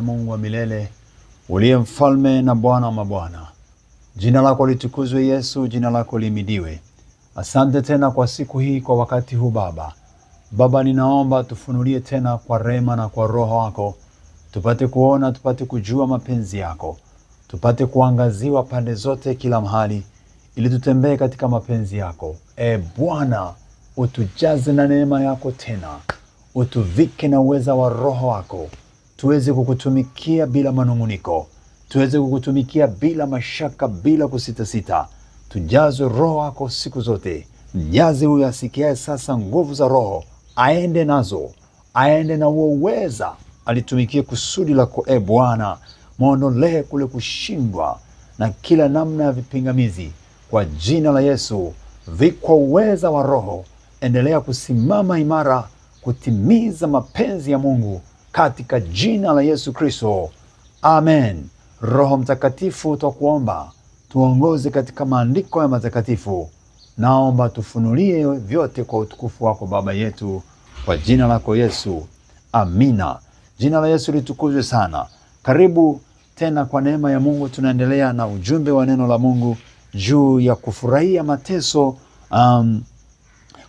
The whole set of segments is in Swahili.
Mungu wa milele, uliye mfalme na Bwana wa mabwana. Jina lako litukuzwe Yesu, jina lako lihimidiwe. Asante tena kwa siku hii, kwa wakati huu Baba. Baba, ninaomba tufunulie tena kwa rehema na kwa Roho wako. Tupate kuona, tupate kujua mapenzi yako. Tupate kuangaziwa pande zote kila mahali, ili tutembee katika mapenzi yako. Bwana, utujaze na neema yako tena. Utuvike na uweza wa Roho wako. Tuweze kukutumikia bila manunguniko. Tuweze kukutumikia bila mashaka, bila kusitasita. Tujazwe Roho wako siku zote. Mjaze huyu asikiaye sasa nguvu za Roho. Aende nazo. Aende na uweza. Alitumikie kusudi lako Bwana. Muondolee kule kushindwa na kila namna ya vipingamizi. Kwa jina la Yesu, vikwa uweza wa Roho. Endelea kusimama imara, kutimiza mapenzi ya Mungu. Katika jina la Yesu Kristo. Amen. Roho Mtakatifu, twakuomba tuongoze katika maandiko ya matakatifu. Naomba tufunulie vyote kwa utukufu wako Baba yetu, kwa jina lako Yesu. Amina. Jina la Yesu litukuzwe sana. Karibu tena kwa neema ya Mungu. Tunaendelea na ujumbe wa neno la Mungu juu ya kufurahia mateso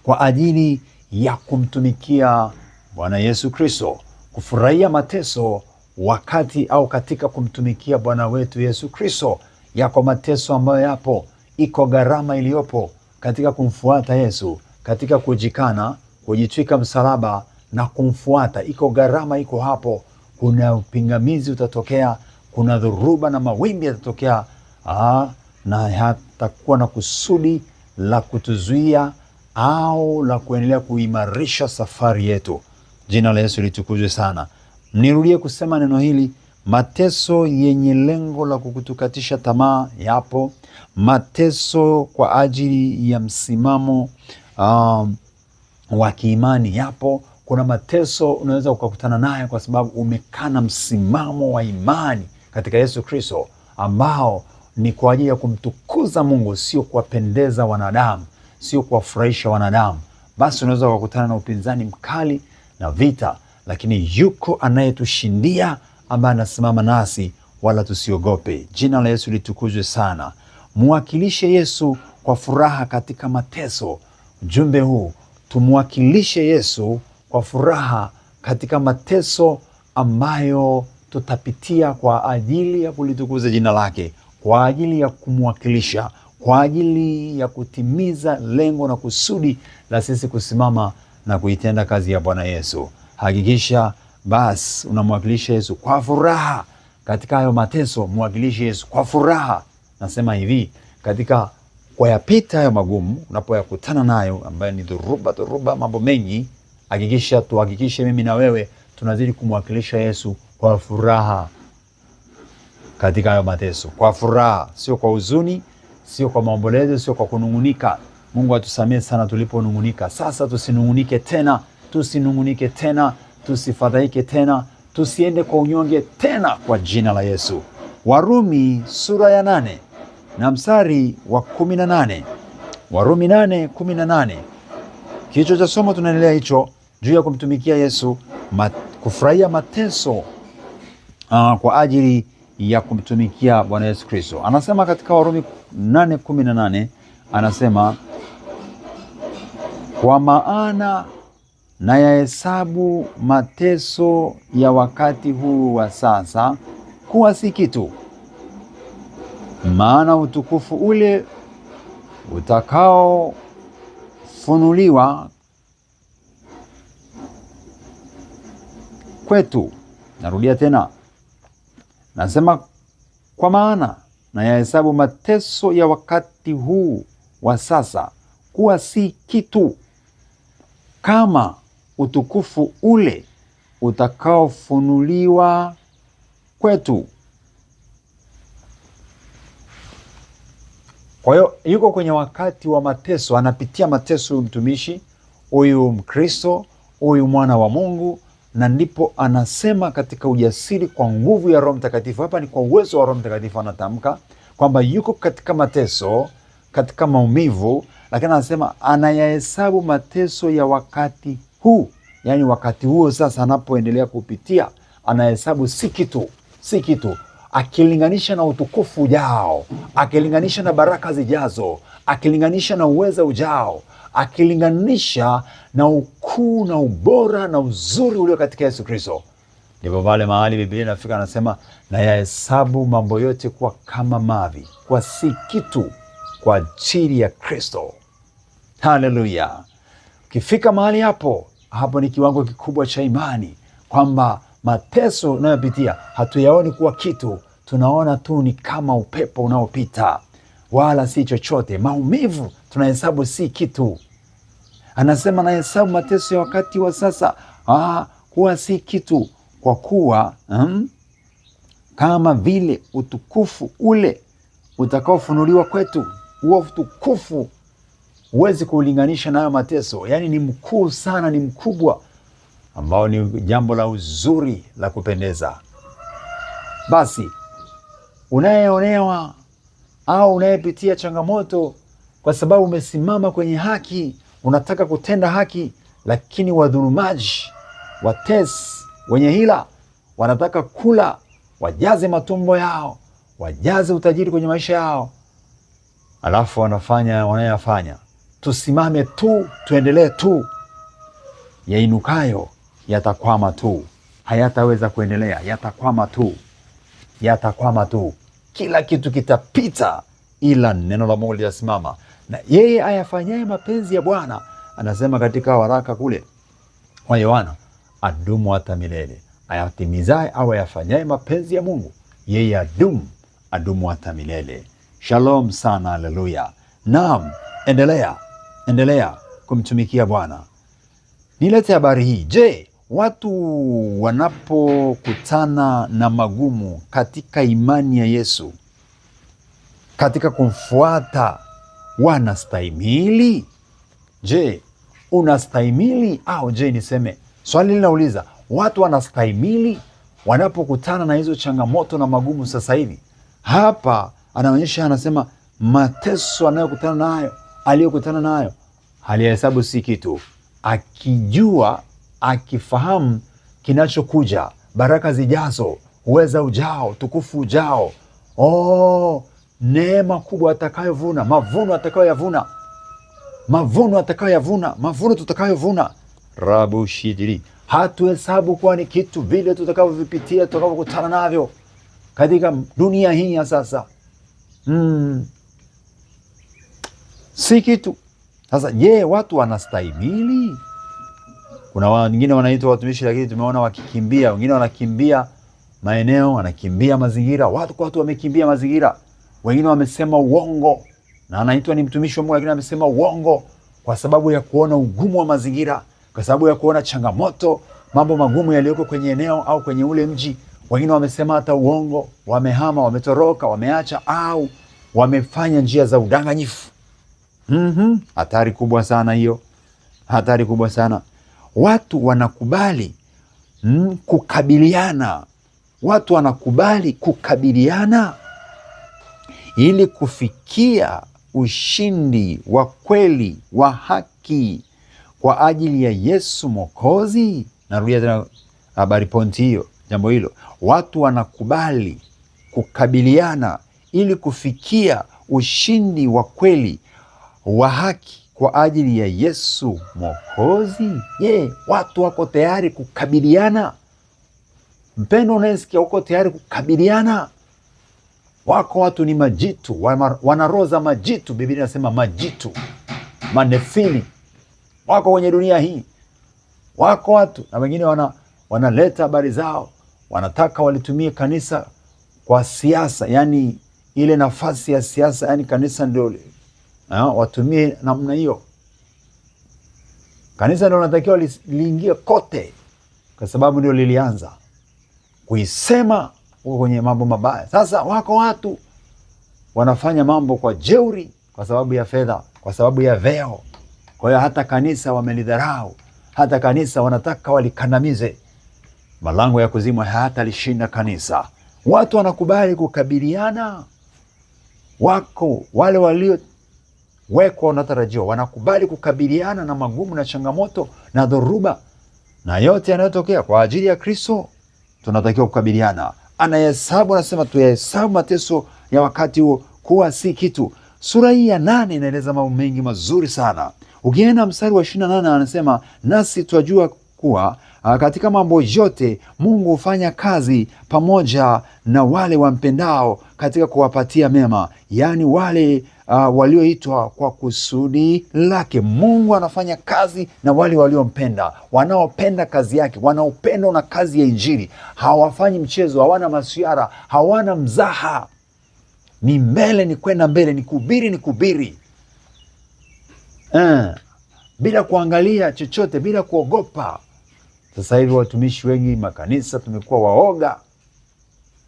kwa ajili ya kumtumikia Bwana Yesu Kristo. Kufurahia mateso wakati au katika kumtumikia Bwana wetu Yesu Kristo. Yako mateso ambayo yapo, iko gharama iliyopo katika kumfuata Yesu, katika kujikana, kujitwika msalaba na kumfuata. Iko gharama, iko hapo. Kuna upingamizi utatokea, kuna dhuruba na mawimbi yatatokea, na hatakuwa na kusudi la kutuzuia au la kuendelea kuimarisha safari yetu. Jina la Yesu litukuzwe sana. Nirudie kusema neno hili, mateso yenye lengo la kukutukatisha tamaa yapo. Mateso kwa ajili ya msimamo wa kiimani yapo. Kuna mateso unaweza ukakutana naye kwa sababu umekana msimamo wa imani katika Yesu Kristo, ambao ni kwa ajili ya kumtukuza Mungu, sio kuwapendeza wanadamu, sio kuwafurahisha wanadamu. Basi unaweza ukakutana na upinzani mkali na vita, lakini yuko anayetushindia, ambaye anasimama nasi, wala tusiogope. Jina la Yesu litukuzwe sana. Muwakilishe Yesu kwa furaha katika mateso. Ujumbe huu, tumuwakilishe Yesu kwa furaha katika mateso ambayo tutapitia kwa ajili ya kulitukuza jina lake, kwa ajili ya kumwakilisha, kwa ajili ya kutimiza lengo na kusudi la sisi kusimama na kuitenda kazi ya Bwana Yesu. Hakikisha basi unamwakilisha Yesu kwa furaha katika hayo mateso. Mwakilishe Yesu kwa furaha. Nasema hivi, katika kuyapita hayo magumu, unapoyakutana nayo ambayo ni dhuruba, mambo mengi, tuhakikishe mimi na wewe tunazidi kumwakilisha Yesu kwa furaha katika hayo mateso. Kwa furaha, sio kwa huzuni, sio kwa maombolezo, sio kwa kunungunika. Mungu atusamehe sana tuliponungunika. Sasa tusinungunike tena, tusifadhaike tena, tusiende kwa unyonge tena, kwa jina la Yesu. Warumi sura ya 8 na mstari wa 18. Warumi 8:18. Kichwa cha somo tunaendelea hicho, juu ya kumtumikia Yesu, kufurahia mateso kwa ajili ya kumtumikia Bwana Yesu Kristo. Anasema katika Warumi 8:18, anasema, kwa maana na yahesabu mateso ya wakati huu wa sasa kuwa si kitu, maana utukufu ule utakaofunuliwa kwetu. Narudia tena, nasema kwa maana na yahesabu mateso ya wakati huu wa sasa kuwa si kitu, kama utukufu ule utakaofunuliwa kwetu. Kwa hiyo yuko kwenye wakati wa mateso, anapitia mateso huyu mtumishi, huyu Mkristo, huyu mwana wa Mungu, na ndipo anasema katika ujasiri, kwa nguvu ya Roho Mtakatifu. Hapa ni kwa uwezo wa Roho Mtakatifu, anatamka kwamba yuko katika mateso, katika maumivu, lakini anasema anayahesabu mateso ya wakati huu. Yani wakati huo sasa anapoendelea kupitia, anahesabu si kitu, si kitu, akilinganisha na utukufu ujao, akilinganisha na baraka zijazo, akilinganisha na uweza ujao, akilinganisha na ukuu na ubora na uzuri ulio katika Yesu Kristo. Ndipo pale mahali Biblia inafika anasema, na yahesabu mambo yote kuwa kama mavi, kwa si kitu kwa ajili ya Kristo. Haleluya! Ukifika mahali hapo, hapo ni kiwango kikubwa cha imani, kwamba mateso unayopitia hatuyaoni kuwa kitu, tunaona tu ni kama upepo unaopita, wala si chochote. Maumivu tunahesabu si kitu. Anasema nahesabu mateso ya wakati wa sasa kuwa si kitu, kwa kuwa kama vile utukufu ule utakaofunuliwa kwetu. Huo utukufu huwezi kuulinganisha nayo mateso, yaani ni mkuu sana, ni mkubwa, ambao ni jambo la uzuri la kupendeza. Basi unayeonewa au unayepitia changamoto kwa sababu umesimama kwenye haki, unataka kutenda haki, lakini wadhulumaji, watesi, wenye hila wanataka kula, wajaze matumbo yao, wajaze utajiri kwenye maisha yao, alafu wanayafanya. Tusimame tu, tuendelee tu, yainukayo yatakwama tu, hayataweza kuendelea, yatakwama tu, yatakwama tu. Kila kitu kitapita, ila neno la Mungu litasimama. Na yeye ayafanyaye mapenzi ya Bwana, anasema katika waraka kule wa Yohana, adumu hata milele. Ayatimizaye au ayafanyaye mapenzi ya Mungu, yeye adumu hata milele. Shalom sana, haleluya. Naam, endelea kumtumikia Bwana. Nilete habari hii. Je, watu wanapokutana na magumu katika imani ya Yesu, katika kumfuata, wanastahimili? Je, unastahimili? Au je, niseme swali linauliza, watu wanastahimili wanapokutana na hizo changamoto na magumu sasa hivi? Hapa anaonyesha, anasema mateso aliyokutana nayo halihesabu si kitu, akijua, akifahamu kinachokuja, baraka zijazo, uweza ujao, tukufu ujao, neema kubwa atakayovuna, mavuno tutakayovuna. Rabu shidiri, hatuhesabu kuwa ni kitu vile tutakavyovipitia, tutakavyokutana navyo katika dunia hii ya sasa. Si kitu. Sasa je, watu wanastahimili? Kuna wengine wanaitwa watumishi, lakini tumeona wakikimbia. Wengine wanakimbia maeneo, wanakimbia mazingira. Watu wamekimbia mazingira. Wengine wamesema uongo, na anaitwa ni mtumishi wa Mungu, lakini amesema uongo kwa sababu ya kuona ugumu wa mazingira, kwa sababu ya kuona changamoto, mambo magumu yaliyoko kwenye eneo au kwenye ule mji. Wengine wamesema hata uongo, wamehama, wametoroka, wameacha au wamefanya njia za udanganyifu. Hatari kubwa sana hiyo, hatari kubwa sana. Watu wanakubali kukabiliana, watu wanakubali kukabiliana ili kufikia ushindi wa kweli wa haki kwa ajili ya Yesu Mwokozi. Narudia tena habari pointi hiyo, jambo hilo. Watu wanakubali kukabiliana ili kufikia ushindi wa kweli wa haki kwa ajili ya Yesu Mwokozi. Watu wako tayari kukabiliana? Mpendo unayesikia, uko tayari kukabiliana? Wako watu ni majitu, wana roho za majitu. Biblia inasema majitu, manefili wako kwenye dunia hii. Wako watu na wengine wanaleta habari zao, wanataka walitumie kanisa kwa siasa, yani ile nafasi ya siasa, yani kanisa ndio watumie namna hiyo. Kanisa ndio linatakiwa liingie kote, kwa sababu ndio lilianza kuisema huko kwenye mambo mabaya. Sasa wako watu wanafanya mambo kwa jeuri, kwa sababu ya fedha, kwa sababu ya veo. Kwa hiyo hata kanisa wamelidharau, hata kanisa wanataka walikandamize. Malango ya kuzimu hata lishinda kanisa. Watu wanakubali kukabiliana. Wako wale waliowekwa wanatarajiwa, wanakubali kukabiliana na magumu na changamoto na dhoruba na yote yanayotokea kwa ajili ya Kristo. tunatakiwa kukabiliana. Anahesabu, anasema tuyahesabu mateso ya wakati huo kuwa si kitu. Sura hii ya 8 inaeleza mambo mengi mazuri sana. Ukienda mstari wa 28 anasema nasi twajua kuwa katika mambo yote Mungu hufanya kazi pamoja na wale wampendao katika kuwapatia mema, yaani wale walioitwa kwa kusudi lake. Mungu anafanya kazi na wale waliompenda, wanaopenda kazi yake, wanaopenda na kazi ya Injili. Hawafanyi mchezo, hawana masiara, hawana mzaha. Ni mbele, ni kwenda mbele, ni kubiri bila kuangalia chochote, bila kuogopa. Sasa hivi watumishi wengi makanisa tumekuwa waoga.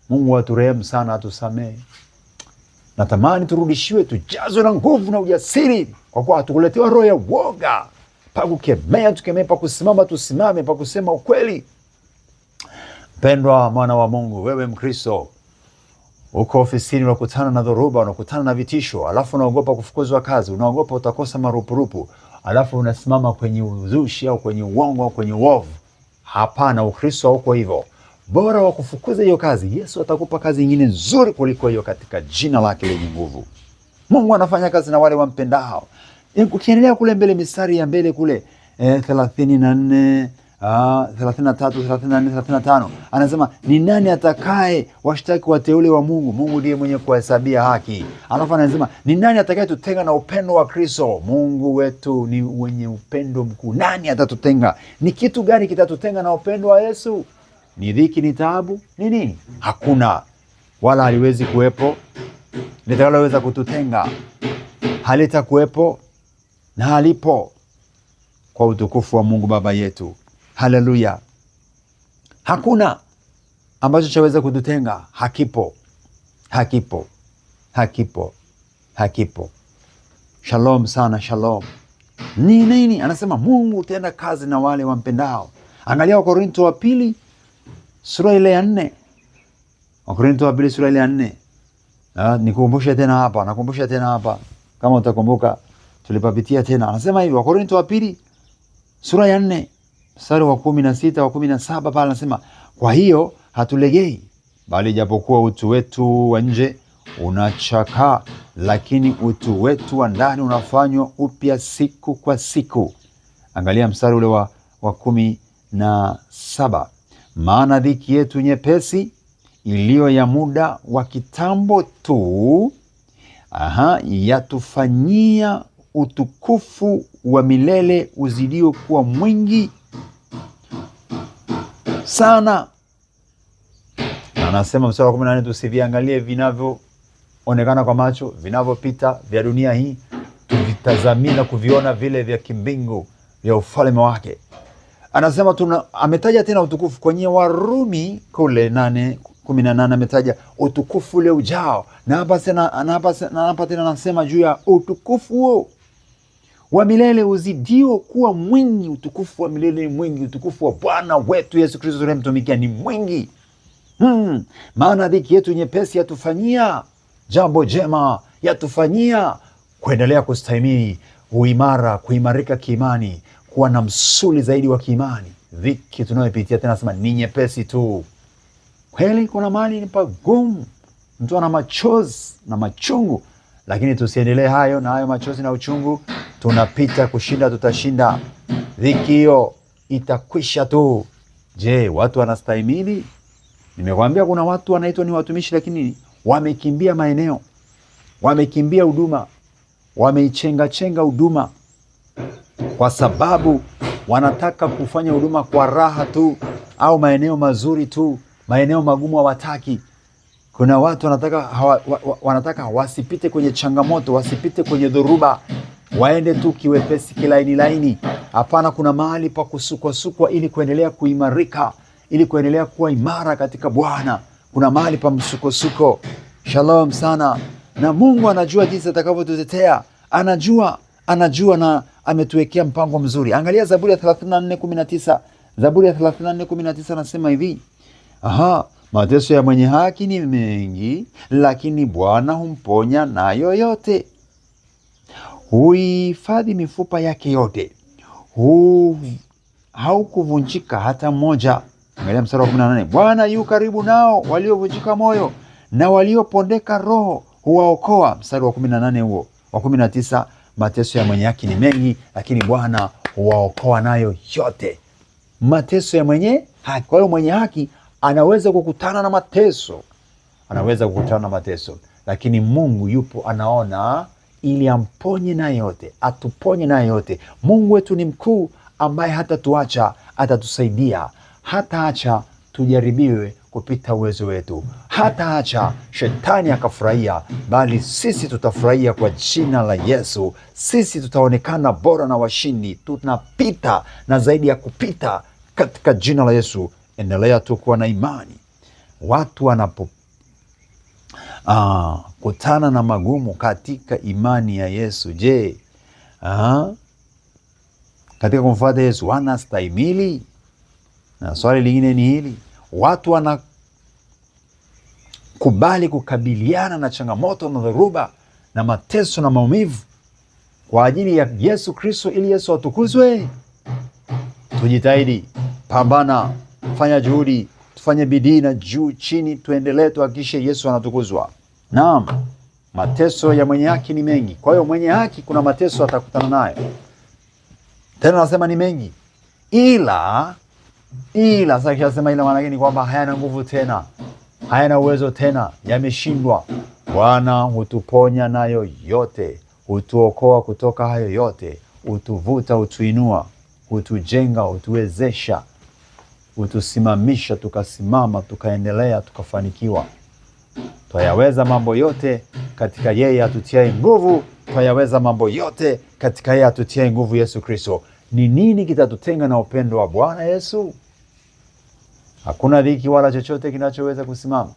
Mungu aturehemu sana, atusamehe. Natamani turudishiwe, tujazwe na nguvu na ujasiri, kwa kuwa hatukuletewa roho ya uoga. Pa kukemea tukemee, pa kusimama tusimame, pa kusema ukweli. Mpendwa mwana wa Mungu, wewe Mkristo, uko ofisini, unakutana na dhoruba, unakutana na vitisho, alafu unaogopa kufukuzwa kazi, unaogopa utakosa marupurupu, alafu unasimama kwenye uzushi au kwenye uongo au kwenye uovu. Hapana, Ukristo hauko hivyo. Bora wa kufukuza hiyo kazi, Yesu atakupa kazi nyingine nzuri kuliko hiyo, katika jina lake lenye nguvu. Mungu anafanya kazi na wale wampendao. Ukiendelea kule mbele, mistari ya mbele kule 34, 33, 34, 35 anasema ni nani atakaye washtaki wateule wa Mungu? Mungu ndiye mwenye kuhesabia haki. Alafu anasema ni nani atakaye tutenga na upendo wa Kristo? Mungu wetu ni mwenye upendo mkuu. Nani atatutenga? Ni kitu gani kitatutenga na upendo wa Yesu? Ni dhiki, ni taabu, ni nini? Hakuna, wala haliwezi kuwepo litakaloweza kututenga. Halitakuwepo na halipo, kwa utukufu wa Mungu Baba yetu. Haleluya. Hakuna ambacho chaweza kututenga. Hakipo. Shalom sana, shalom. Ni nini? Anasema Mungu utenda kazi na wale wampendao. Angalia Wakorintho wa pili sura ile ya 4. Wakorintho wa pili sura ile ya 4. Nakumbusha tena hapa. Kama utakumbuka tulipapitia tena. Anasema hivi, Wakorintho wa pili sura ya 4 mstari wa 16 wa 17 pale anasema, kwa hiyo hatulegei, bali japokuwa utu wetu wa nje unachakaa, lakini utu wetu wa ndani unafanywa upya siku kwa siku. Angalia mstari ule wa 17. Maana dhiki yetu nyepesi iliyo ya muda wa kitambo tu, yatufanyia utukufu wa milele uzidio kuwa mwingi sana. Na anasema mstari wa 18, tusiviangalie vinavyoonekana kwa macho, vinavyopita vya dunia hii, tuvitazamie na kuviona vile vya kimbingu vya ufalme wake. Anasema ametaja tena utukufu kwenye Warumi kule 8:18 ametaja utukufu ule ujao, na hapa tena anasema juu ya utukufu huo wa milele uzidio kuwa mwingi. Utukufu wa milele ni mwingi. Utukufu wa Bwana wetu Yesu Kristo tunayemtumikia ni mwingi. Maana dhiki yetu nyepesi yatufanyia jambo jema, yatufanyia kuendelea kustahimili uimara, kuimarika kiimani, kuwa na msuli zaidi wa kiimani. Dhiki tunayopitia tena nasema ni nyepesi tu. Kweli kuna mahali ni pagumu, mtu ana machozi na machungu, lakini tusiendelee hayo machozi na uchungu. Tunapita kushinda, tutashinda. Dhiki hiyo itakwisha tu. Je, watu wanastahimili? Nimekwambia kuna watu wanaitwa ni watumishi, lakini wamekimbia maeneo, wamekimbia huduma, wameichenga huduma, kwa sababu wanataka kufanya huduma kwa raha tu, au maeneo mazuri tu. Maeneo magumu hawataki. Kuna watu wanataka wasipite kwenye changamoto, wasipite kwenye dhoruba, waende tu kiwepesi, kilaini. Hapana, kuna mahali pa kusukwa ili kuendelea kuimarika, ili kuendelea kuwa imara katika Bwana. Kuna mahali pa msukosuko. Shalom sana. Na Mungu anajua jinsi atakavyotutetea. Anajua na ametuwekea mpango mzuri. Angalia Zaburi ya 34:19. Zaburi ya 34:19 anasema hivi, mateso ya mwenye haki ni mengi, lakini Bwana humponya nayo yote. Huhifadhi mifupa yake yote, haukuvunjika hata mmoja. Angalia mstari wa 18. Bwana yu karibu nao waliovunjika moyo na waliopondeka roho huwaokoa. Mstari wa 18 huo. Wa 19, mateso ya mwenye haki ni mengi, lakini Bwana huwaokoa nayo yote. Mateso ya mwenye haki. Kwa hiyo mwenye haki anaweza kukutana na mateso. Anaweza kukutana na mateso, lakini Mungu yupo anaona ili amponye na yote, atuponye na yote. Mungu wetu ni mkuu ambaye hatatuacha, atatusaidia. Hataacha tujaribiwe kupita uwezo wetu. Hataacha shetani akafurahia, bali sisi tutafurahia kwa jina la Yesu. Sisi tutaonekana bora na washindi. Tunapita na zaidi ya kupita katika jina la Yesu. Endelea tu kuwa na imani. Watu wanapo kutana na magumu katika imani ya Yesu, je, katika kumfuata Yesu wanastahimili? Na swali lingine ni hili, watu wanakubali kukabiliana na changamoto na dhoruba na mateso na maumivu kwa ajili ya Yesu Kristo, ili Yesu atukuzwe? Tujitahidi, pambana, fanya juhudi, tufanye bidii na juu chini, tuendelee tuhakikishe Yesu anatukuzwa. Naam, mateso ya mwenye haki ni mengi. Kwa hiyo mwenye haki kuna mateso atakutana nayo. Tena nasema ni mengi. Ila sasa kisha ila maana yake ni kwamba hayana nguvu tena. Hayana uwezo tena, yameshindwa. Bwana hutuponya nayo yote, hutuokoa kutoka hayo yote, hutuvuta, hutuinua, hutujenga, hutuwezesha, hutusimamisha, tukasimama, tukaendelea, tukafanikiwa. Twayaweza mambo yote katika yeye atutiaye nguvu. Twayaweza mambo yote katika yeye atutiaye nguvu, Yesu Kristo. Ni nini kitatutenga na upendo wa Bwana Yesu? Hakuna dhiki wala chochote kinachoweza kusimama,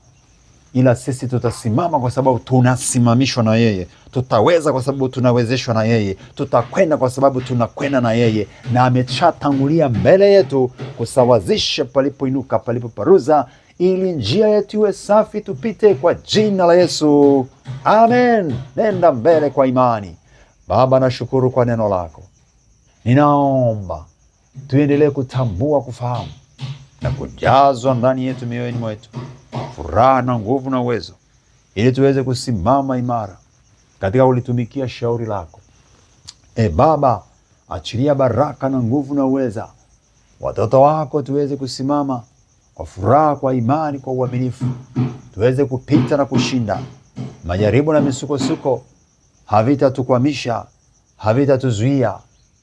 ila sisi tutasimama kwa sababu tunasimamishwa na yeye. Tutaweza kwa sababu tunawezeshwa na yeye. Tutakwenda kwa sababu tunakwenda na yeye, na ameshatangulia mbele yetu kusawazisha palipoinuka, palipoparuza, ili njia yetu iwe safi, tupite kwa jina la Yesu. Amen. Nenda mbele kwa imani. Baba, nashukuru kwa neno lako. Ninaomba tuendelee kutambua, kufahamu na kujazwa ndani yetu, mioyoni mwetu, furaha na nguvu na uwezo, ili tuweze kusimama imara katika ulitumikia shauri lako. Baba, achilia baraka na nguvu na uweza watoto wako, tuweze kusimama kwa furaha, kwa imani, kwa uaminifu, tuweze kupita na kushinda. Majaribu na misukosuko havitatukwamisha, havitatuzuia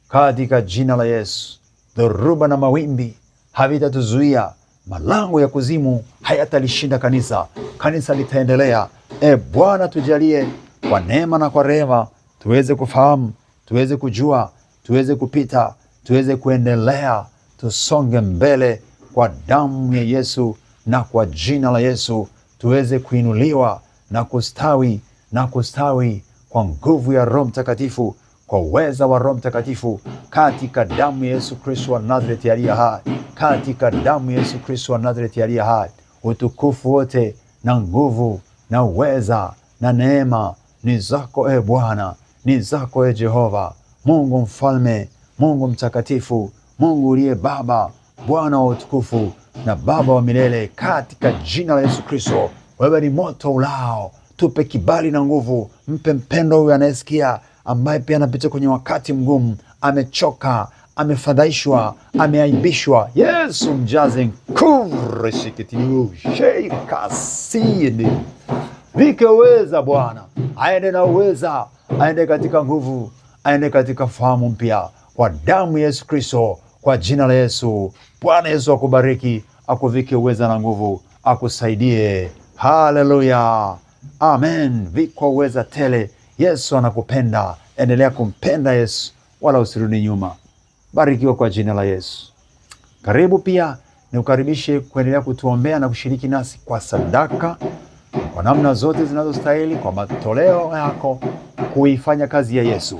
katika jina la Yesu. Dhoruba na mawimbi havitatuzuia. Malango ya kuzimu hayatalishinda kanisa. Kanisa litaendelea. Bwana, tujalie kwa neema na kwa rehema, tuweze kufahamu, tuweze kujua, tuweze kupita, tuweze kuendelea, tusonge mbele kwa damu ya Yesu na kwa jina la Yesu. Tuweze kuinuliwa na kustawi kwa nguvu ya Roho Mtakatifu, kwa uweza wa Roho Mtakatifu, katika damu ya Yesu Kristo wa Nazareti aliye hai. Katika damu ya Yesu Kristo wa Nazareti aliye hai. Utukufu wote na nguvu na uweza na neema ni zako, Bwana, ni zako, Jehova, Mungu mfalme, Mungu mtakatifu, Mungu uliye Baba, Bwana wa utukufu na Baba wa milele. Katika jina la Yesu Kristo, wewe ni moto ulao. Tupe kibali na nguvu. Mpe mpendo huyu anayesikia, ambaye pia anapita kwenye wakati mgumu, amechoka, amefadhaishwa, ameaibishwa. Yesu, mjaze kureshikitiyu sheikasini vikeweza. Bwana, aende na uweza, aende katika nguvu, aende katika fahamu mpya, kwa damu Yesu Kristo, kwa jina la Yesu. Bwana Yesu akubariki, akuvike uweza na nguvu, akusaidie. Haleluya, amen. Viko uweza tele. Yesu anakupenda. Endelea kumpenda Yesu, wala usirudi nyuma. Barikiwa kwa jina la Yesu. Karibu pia nikukaribishe kuendelea kutuombea na kushiriki nasi kwa sadaka, kwa namna zote zinazostahili, kwa matoleo yako kuifanya kazi ya Yesu.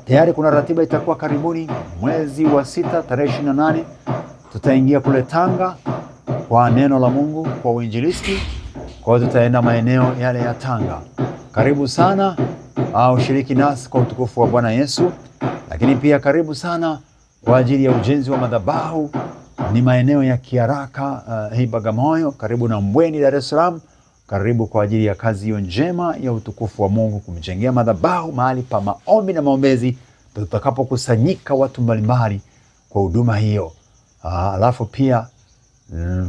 Tayari kuna ratiba itakuwa karibuni, mwezi wa 6 tarehe 28 tutaingia kule Tanga kwa neno la Mungu, kwa uinjilisti. Kwa hiyo tutaenda maeneo yale ya Tanga. Karibu sana, ushiriki nasi kwa utukufu wa Bwana Yesu. Lakini pia karibu sana kwa ajili ya ujenzi wa madhabahu ni maeneo ya Kiharaka hii Bagamoyo, karibu na Mbweni, Dar es Salaam. Karibu kwa ajili ya kazi hiyo njema ya utukufu wa Mungu, kumjengea madhabahu, mahali pa maombi na maombezi, tutakapokusanyika watu mbalimbali kwa huduma hiyo. Alafu pia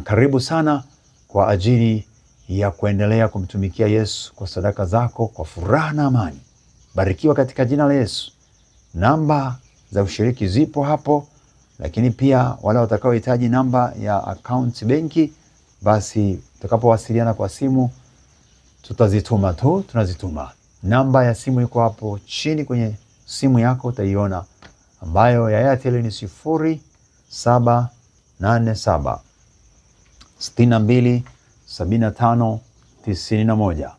karibu sana kwa ajili ya kuendelea kumtumikia Yesu kwa sadaka zako kwa furaha na amani. Barikiwa katika jina la Yesu. Namba za ushiriki zipo hapo, lakini pia wale watakaohitaji namba ya account benki, basi utakapowasiliana kwa simu tutazituma tu, tunazituma. Namba ya simu iko hapo chini kwenye simu yako, utaiona, ambayo ya Airtel ni 0787 62 75 91.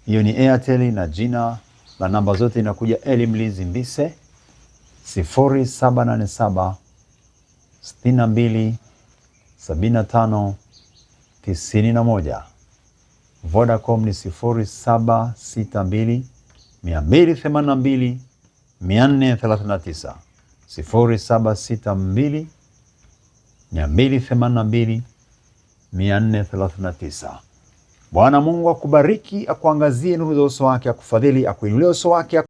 Hiyo ni Airtel na jina la namba zote inakuja Eli Mlinzi Mbise. 0787 62 75 91. Vodacom ni 0762 282 439. 0762 282 439. Bwana Mungu akubariki, akuangazie nuru za uso wake, akufadhili, akuinulie uso wake